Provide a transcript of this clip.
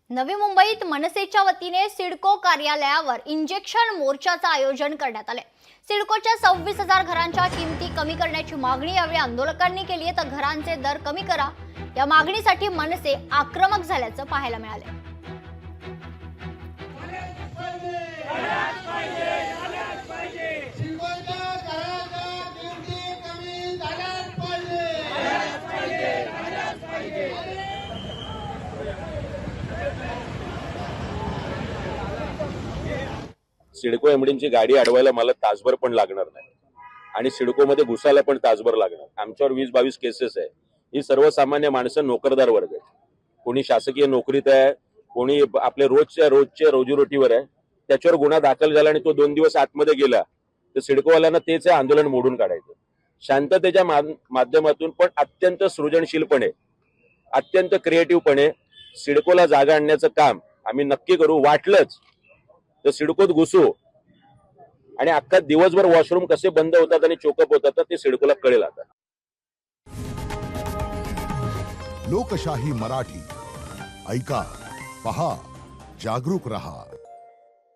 नवी मुंबईत मनसेच्या वतीने सिडको कार्यालयावर इंजेक्शन मोर्चाचं आयोजन करण्यात आले। सिडकोच्या 26,000 घरांच्या किमती कमी करण्याची मागणी यावेळी आंदोलकांनी केली आहे, तर घरांचे दर कमी करा या मागणीसाठी मनसे आक्रमक झाल्याचं पाहायला मिळाले। सिडको एमडीची गाडी अडवायला मला तासभर पण लागणार नाही आणि सिडको मध्ये घुसायला पण तासभर लागणार। आमच्यावर 20-22 केसेस आहे। ही सर्वसामान्य माणसं नोकरदार वर्ग आहे, कोणी शासकीय नोकरीत आहे, कोणी आपले रोजच्या रोजीरोटीवर आहे। त्याच्यावर गुन्हा दाखल झाला आणि तो 2 दिवस आतमध्ये गेला तर सिडकोवाल्यांना तेच आंदोलन मोडून काढायचं। शांततेच्या माध्यमातून पण अत्यंत सृजनशीलपणे, अत्यंत क्रिएटिव्हपणे सिडकोला जागा आणण्याचं काम आम्ही नक्की करू। वाटलंच तर सिडकोत घुसू आणि अख्खा दिवसभर वॉशरूम कसे बंद होतात आणि चोकअप होतात ते सिडकोला कळेल आता। लोकशाही मराठी ऐका, पहा, जागरूक रहा।